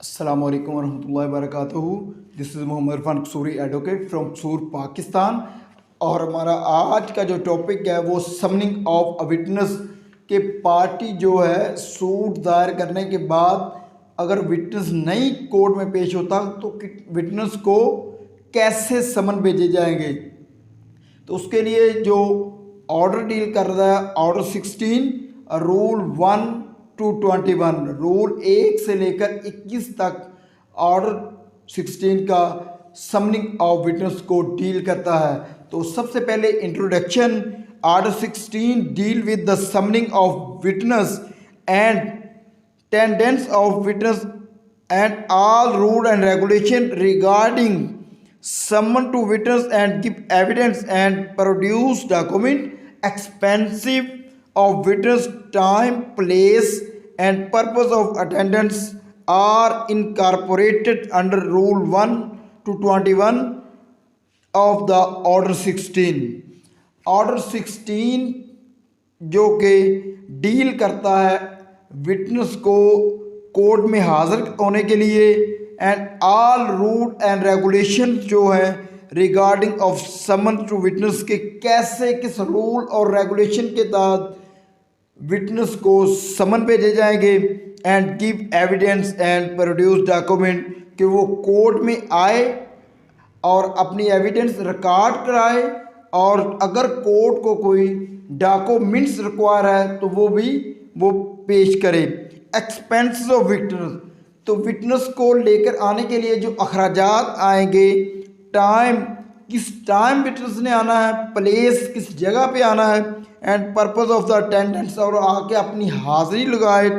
अस्सलामु अलैकुम वरहमतुल्लाहि वबरकातुहू। This is Mohammad Irfan Kasuri advocate from Kasur Pakistan. और हमारा आज का जो टॉपिक है वो समनिंग ऑफ अ विटनेस के पार्टी जो है सूट दायर करने के बाद अगर विटनेस नहीं कोर्ट में पेश होता तो विटनेस को कैसे समन भेजे जाएंगे। तो उसके लिए जो ऑर्डर डील कर रहा है ऑर्डर 16 रूल 1 to 21, रूल 1 से लेकर 21 तक ऑर्डर 16 का समनिंग ऑफ विटनेस को डील करता है। तो सबसे पहले introduction. Order 16 deal with the summoning of witness and attendance of witness and all rule and regulation regarding summon to witness and give evidence and produce document, expensive of witness, time, place and purpose of attendance are incorporated under rule 1 to 21 of the order 16। Order 16 जो कि deal करता है witness को court में हाजिर होने के लिए and all rule and regulation जो है regarding of summon to witness के कैसे किस रूल और रेगुलेशन के तहत विटनेस को समन भेजे जाएंगे and give evidence and produce document कि वो कोर्ट में आए और अपनी एविडेंस रिकॉर्ड कराए और अगर कोर्ट को कोई डॉक्यूमेंट्स रिक्वायर है तो वो पेश करे। एक्सपेंसेस ऑफ विटनेस, तो विटनेस को लेकर आने के लिए जो अखराजात आएंगे, टाइम किस टाइम विटनेस ने आना है, प्लेस किस जगह पे आना है and purpose of the attendance और आके अपनी हाज़िरी लगाए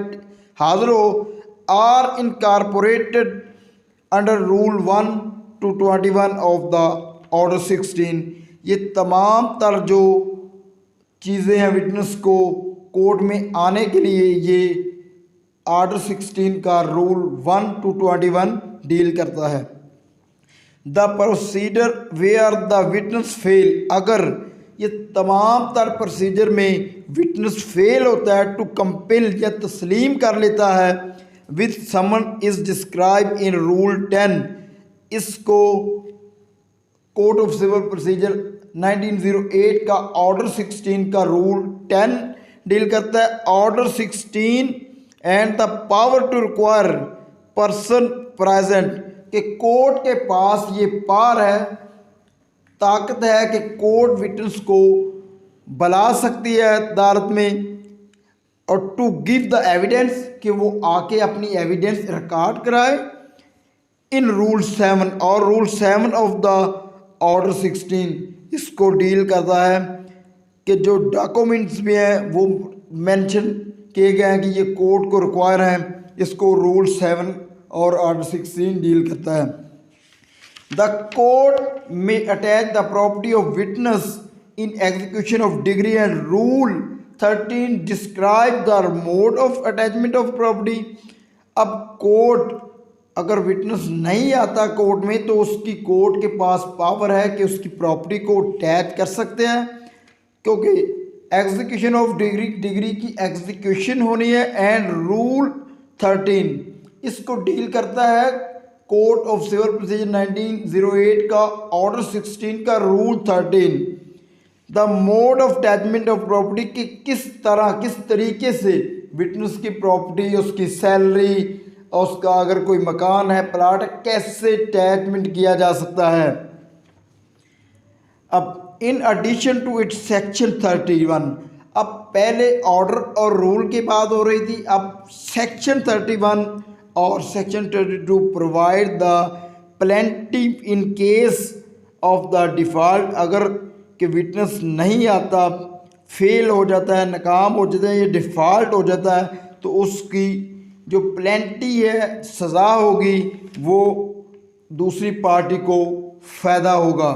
हाजिर हो, are incorporated under rule 1 to 21 of the order 16। ये तमाम तर जो चीज़ें हैं विटनेस को कोर्ट में आने के लिए ये ऑर्डर 16 का रूल 1 to 21 डील करता है। The procedure where the witness fail, अगर ये तमाम तर प्रोसीजर में विटनेस फेल होता है टू कंपेल या तस्लीम कर लेता है with someone is describe in rule 10। इसको कोर्ट ऑफ सिविल प्रोसीजर 1908 का ऑर्डर 16 का रूल 10 डील करता है। Order 16 and the power to require person present, कि कोर्ट के पास ये पावर है, ताकत है कि कोर्ट विटनेस को बुला सकती है अदालत में और टू गिव द एविडेंस कि वो आके अपनी एविडेंस रिकॉर्ड कराए इन रूल 7। और रूल 7 ऑफ द ऑर्डर 16 इसको डील करता है कि जो डॉक्यूमेंट्स भी हैं वो मेंशन किए गए हैं कि ये कोर्ट को रिक्वायर है, इसको रूल 7 और ऑर्डर 16 डील करता है। द कोर्ट में attach the property of witness in execution of degree and rule 13 describe the mode of attachment of property. अब कोर्ट अगर विटनेस नहीं आता कोर्ट में तो उसकी कोर्ट के पास पावर है कि उसकी प्रॉपर्टी को अटैच कर सकते हैं, क्योंकि एग्जीक्यूशन ऑफ डिग्री की एग्जीक्यूशन होनी है एंड रूल 13 इसको डील करता है कोर्ट ऑफ सिविल प्रोसीजर 1908 का ऑर्डर 16 का rule 13। The mode of attachment of property की किस तरीके से विटनेस की प्रॉपर्टी, उसकी सैलरी, उसका अगर कोई मकान है, प्लाट है, कैसे अटैचमेंट किया जा सकता है। अब in addition to its section 31, अब पहले ऑर्डर और रूल की बात हो रही थी, अब सेक्शन 31 और section 32 provide the plaintiff in case of the default, अगर कि विटनेस नहीं आता, फेल हो जाता है, नाकाम हो जाता है या डिफ़ॉल्ट हो जाता है तो उसकी जो प्लेंटी है, सज़ा होगी, वो दूसरी पार्टी को फ़ायदा होगा।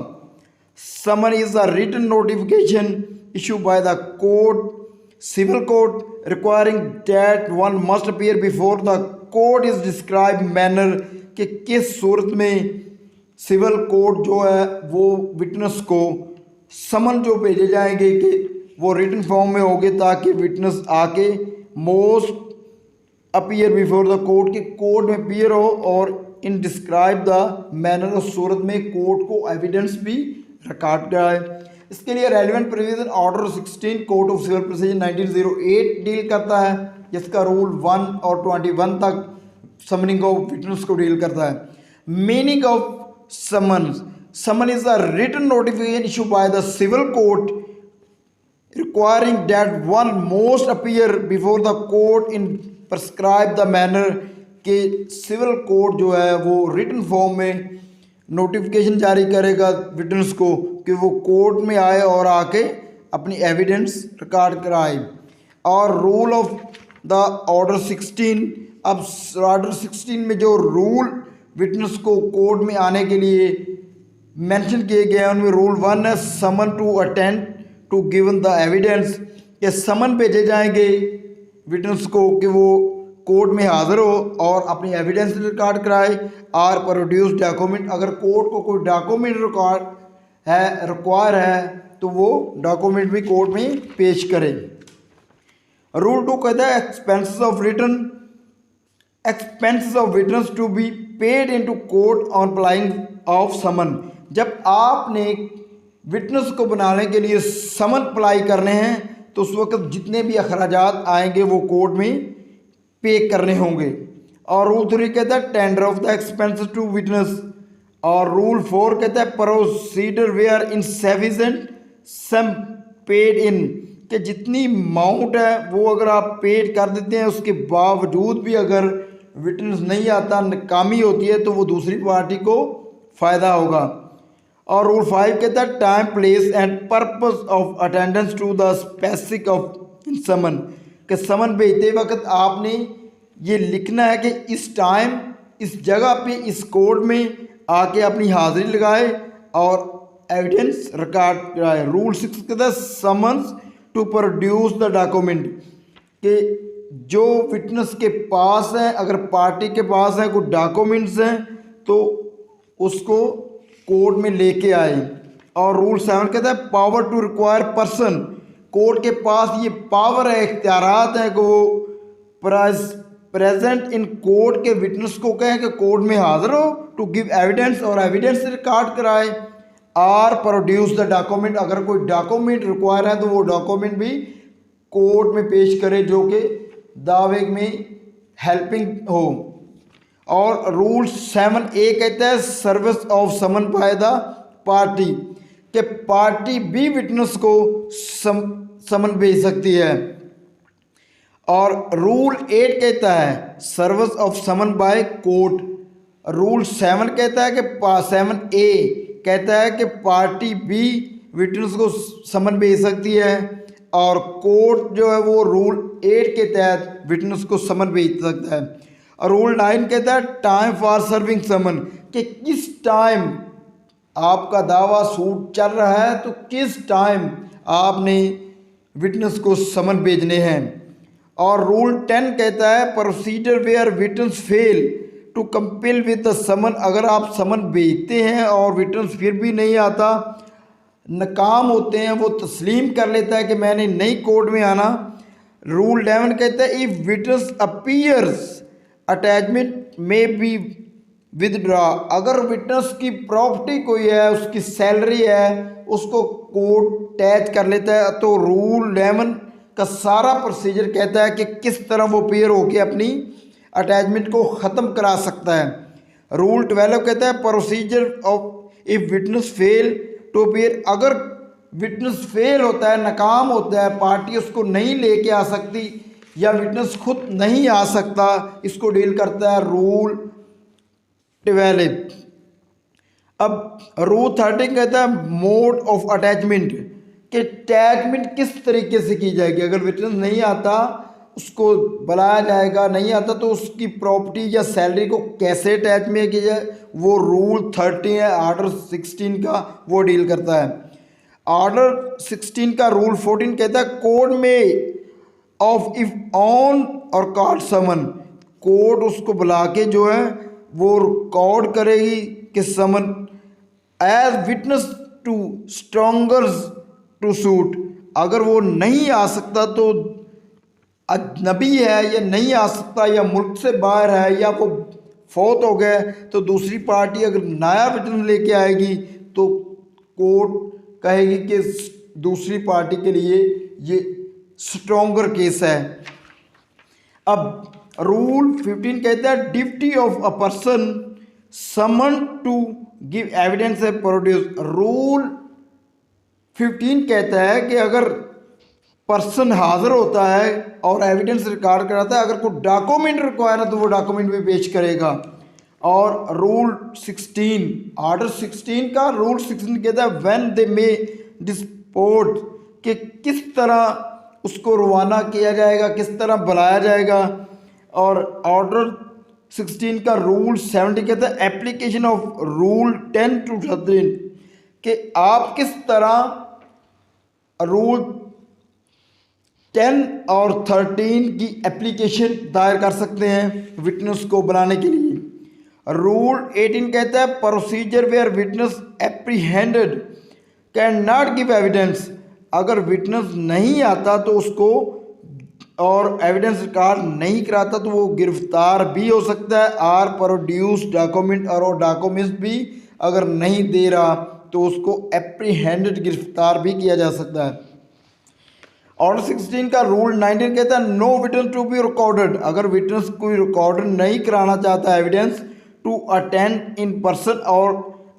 Summon is a written notification issued by the court, civil court, requiring that one must appear before the court is described manner, कि किस सूरत में सिविल कोर्ट जो है वो विटनेस को समन जो भेजे जाएंगे कि वो रिटन फॉर्म में होंगे ताकि विटनेस आके most appear before the court, के कोर्ट में अपीयर हो और इन डिस्क्राइब द मैनर, और सूरत में कोर्ट को एविडेंस भी रिकॉर्ड कराए। इसके लिए relevant provision order 16 court of civil procedure 1908 deal करता है, जिसका रूल 1 और 21 तक समनिंग ऑफ विटनेस को डील करता है। Meaning of summons, summon is a written notification issue by the civil court requiring that one must appear before the court in prescribed the manner, के civil court जो है वो written form में notification जारी करेगा witness को कि वो कोर्ट में आए और आके अपनी एविडेंस रिकॉर्ड कराए। और रूल ऑफ द ऑर्डर 16, अब ऑर्डर 16 में जो रूल विटनेस को कोर्ट में आने के लिए मेंशन किए गए हैं उनमें रूल 1 है summon to attend to given the evidence, के समन भेजे जाएंगे विटनेस को कि वो कोर्ट में हाजिर हो और अपनी एविडेंस रिकॉर्ड कराए। आर प्रोड्यूस डॉक्यूमेंट, अगर कोर्ट को कोई डॉक्यूमेंट रिक्वायर है तो वो डॉक्यूमेंट भी कोर्ट में पेश करे। रूल 2 कहता है expenses of written, expenses of witness to be paid into court on applying of summon, जब आपने विटनेस को बनाने के लिए समन अप्लाई करने हैं तो उस वक्त जितने भी अखराजात आएंगे वो कोर्ट में पे करने होंगे। और रूल 3 कहता है tender of the expenses to witness, और रूल 4 कहता है procedure where insufficient sum paid in, कि जितनी अमाउंट है वो अगर आप पेड कर देते हैं उसके बावजूद भी अगर विटनेस नहीं आता, नाकामी होती है, तो वो दूसरी पार्टी को फ़ायदा होगा। और रूल 5 कहता है time place and purpose of attendance to the specific of in summon, कि समन भेजते वक्त आपने ये लिखना है कि इस टाइम इस जगह पे इस कोर्ट में आके अपनी हाजिरी लगाए और एविडेंस रिकॉर्ड कराए। रूल 6 कहता है summons to produce the document, कि जो विटनेस के पास है, अगर पार्टी के पास है कोई डॉक्यूमेंट्स हैं तो उसको कोर्ट में लेके आए। और रूल 7 कहता है power to require person, court के पास ये पावर है, इख्तियारात हैं कि वो प्रेजेंट इन कोर्ट के विटनेस को कहें कि कोर्ट में हाजिर हो टू गिव एविडेंस और एविडेंस रिकॉर्ड कराए। आर प्रोड्यूस द डॉक्यूमेंट, अगर कोई डॉक्यूमेंट रिक्वायर है तो वो डॉक्यूमेंट भी कोर्ट में पेश करे जो कि दावे में हेल्पिंग हो। और रूल 7A कहता है service of summon by the party, कि पार्टी भी विटनेस को समन भेज सकती है। और रूल 8 कहता है service of summon by court. Rule 7 कहता है कि 7A कहता है कि पार्टी भी विटनेस को समन भेज सकती है और कोर्ट जो है वो रूल 8 के तहत विटनेस को समन भेज सकता है। और रूल 9 कहता है टाइम फॉर सर्विंग समन, कि किस टाइम आपका दावा सूट चल रहा है तो किस टाइम आपने विटनेस को समन भेजने हैं। और रूल 10 कहता है procedure where witness fail to comply with the summon, अगर आप समन भेजते हैं और विटनेस फिर भी नहीं आता, नाकाम होते हैं, वो तस्लीम कर लेता है कि मैंने नहीं कोर्ट में आना। रूल 11 कहता है इफ विटनेस अपीयर्स अटैचमेंट में बी विदड्रॉ, अगर विटनेस की प्रॉपर्टी कोई है, उसकी सैलरी है, उसको कोर्ट अटैच कर लेता है तो रूल 11 का सारा प्रोसीजर कहता है कि किस तरह वो पेयर होके अपनी अटैचमेंट को ख़त्म करा सकता है। रूल 12 कहता है procedure of if witness fail to appear, अगर विटनेस फेल होता है, नाकाम होता है, पार्टी उसको नहीं लेके आ सकती या विटनेस खुद नहीं आ सकता, इसको डील करता है रूल 12। अब रूल 13 कहता है मोड ऑफ अटैचमेंट, कि अटैचमेंट किस तरीके से की जाएगी, अगर विटनेस नहीं आता उसको बुलाया जाएगा, नहीं आता तो उसकी प्रॉपर्टी या सैलरी को कैसे अटैच में किया जाए, वो रूल 13 है ऑर्डर 16 का, वो डील करता है। ऑर्डर 16 का रूल 14 कहता है कोर्ट में ऑफ इफ ऑन और कॉल्ड समन, कोर्ट उसको बुला के जो है वो रिकॉर्ड करेगी कि summon as witness to strangers to suit, अगर वो नहीं आ सकता तो अजनबी है या नहीं आ सकता, या मुल्क से बाहर है, या वो फौत हो गए, तो दूसरी पार्टी अगर नया विटनेस लेके आएगी तो कोर्ट कहेगी कि दूसरी पार्टी के लिए ये स्ट्रॉन्गर केस है। अब रूल 15 कहता है duty of a person summon to give evidence है प्रोड्यूस। रूल 15 कहता है कि अगर पर्सन हाजिर होता है और एविडेंस रिकॉर्ड कराता है, अगर कोई डॉक्यूमेंट रिक्वायर है तो वो डॉक्यूमेंट भी पेश करेगा। और रूल 16 ऑर्डर 16 का रूल 16 कहता है व्हेन दे मे डिस्पोर्ट, कि किस तरह उसको रवाना किया जाएगा, किस तरह बुलाया जाएगा। और ऑर्डर 16 का रूल 70 कहता है एप्लीकेशन ऑफ रूल 10 to 13, कि आप किस तरह रूल 10 और 13 की एप्लीकेशन दायर कर सकते हैं विटनेस को बनाने के लिए। रूल 18 कहता है procedure where witness apprehended can not give evidence. अगर विटनेस नहीं आता तो उसको और एविडेंस रिकॉर्ड नहीं कराता तो वो गिरफ्तार भी हो सकता है। आर प्रोड्यूस डॉक्यूमेंट, और वो डॉक्यूमेंट्स भी अगर नहीं दे रहा तो उसको एप्रीहेंडेड गिरफ्तार भी किया जा सकता है। ऑर्डर 16 का रूल 19 कहता है no witness to be recorded. अगर विटनेस कोई रिकॉर्ड नहीं कराना चाहता evidence to attend in person, और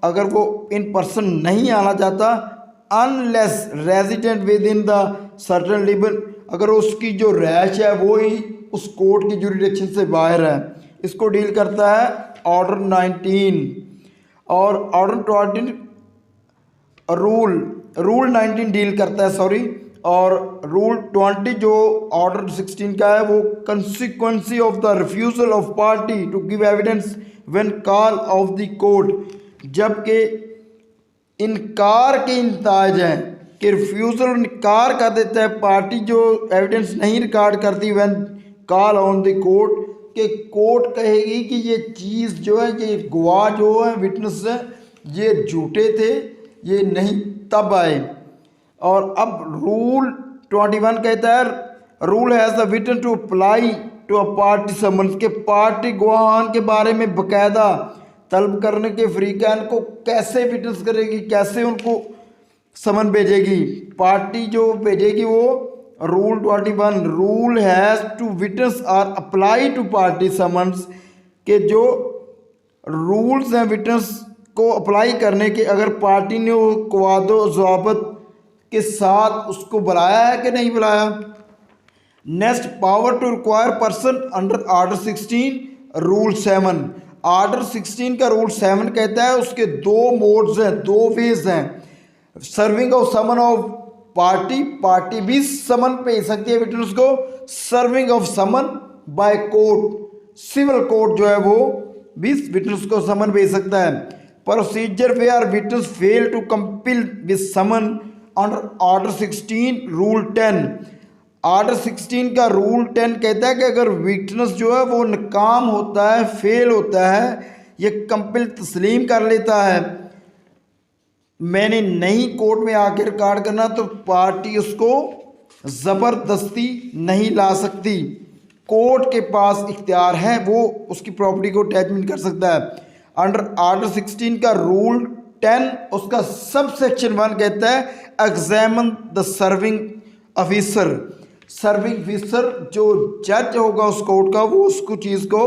अगर वो इन पर्सन नहीं आना चाहता unless resident within the certain limit, अगर उसकी जो रैश है वो ही उस कोर्ट की जुरिडिक्शन से बाहर है। इसको डील करता है ऑर्डर 19। और ऑर्डर 20 रूल 19 डील करता है, सॉरी। और रूल 20 जो ऑर्डर 16 का है वो consequence of the refusal of party to give evidence when call of the court, जबकि इनकार के इंताज हैं कि रिफ्यूज़ल इनकार कर देता है पार्टी जो एविडेंस नहीं रिकॉर्ड करती when call on the court, कि कोर्ट कहेगी कि ये चीज़ जो है, ये गवाह जो है, विटनेस है, ये झूठे थे, ये नहीं तब आए। और अब रूल 21 कहता है rule as the witness to apply to a party summons, के पार्टी गवाहान के बारे में बकायदा तलब करने के फ्रीकैन को कैसे विटनेस करेगी, कैसे उनको समन भेजेगी। पार्टी जो भेजेगी वो rule 21 rule as to witness or apply to party summons, के जो रूल्स हैं विटनेस को अप्लाई करने के, अगर पार्टी ने वो कवादो ज़वाबत के साथ उसको बुलाया है कि नहीं बुलाया। Next power to require person under order 16 rule 7। Order 16 का रूल 7 कहता है उसके दो मोड्स हैं, दो वेज हैं। Serving of summon of party, party भी समन भेज सकती है विटनेस को। Serving of summon by court, civil court जो है वो भी विटनेस को समन भेज सकता है। Procedure where or witness fail to comply with summon under order 16 rule 10। Order 16 का रूल 10 कहता है कि अगर विटनेस जो है वो नाकाम होता है, फेल होता है, ये कंपिल तस्लीम कर लेता है, मैंने नहीं कोर्ट में आकर रिकॉर्ड करना, तो पार्टी उसको ज़बरदस्ती नहीं ला सकती। कोर्ट के पास इख्तियार है, वो उसकी प्रॉपर्टी को अटैचमेंट कर सकता है। अंडर ऑर्डर 16 का रूल 10 उसका सब सेक्शन 1 कहता है examine the serving officer. Serving officer जो जज होगा उस कोर्ट का, वो उसको चीज़ को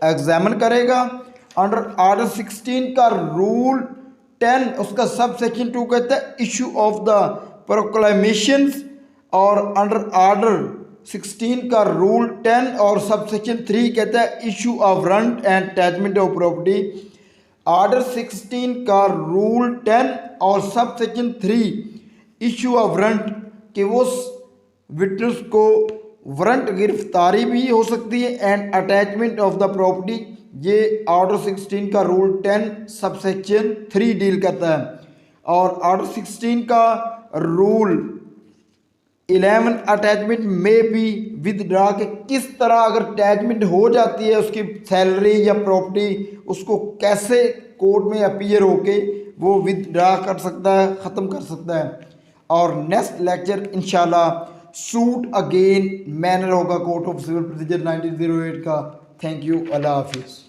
एग्जामिन करेगा। अंडर ऑर्डर 16 का रूल 10 उसका सब सेक्शन 2 कहता है इशू ऑफ द प्रोक्लेमेशंस। और अंडर ऑर्डर 16 का रूल 10 और सब सेक्शन 3 कहता है issue of rent and attachment of property. Order 16 का रूल 10 और sub section 3 issue of rent, कि वो विटनेस को वारंट गिरफ्तारी भी हो सकती है and attachment of the property, ये ऑर्डर 16 का रूल 10 सब सेक्शन 3 डील करता है। और ऑर्डर 16 का रूल 11 अटैचमेंट में भी विदड्रा, के किस तरह अगर अटैचमेंट हो जाती है उसकी सैलरी या प्रॉपर्टी, उसको कैसे कोर्ट में अपीयर होके वो विदड्रा कर सकता है, ख़त्म कर सकता है। और नेक्स्ट लेक्चर इंशाल्लाह सूट अगेन मैनर होगा कोर्ट ऑफ सिविल प्रोसीजर 1908 का। थैंक यू, अल्लाह हाफिज़।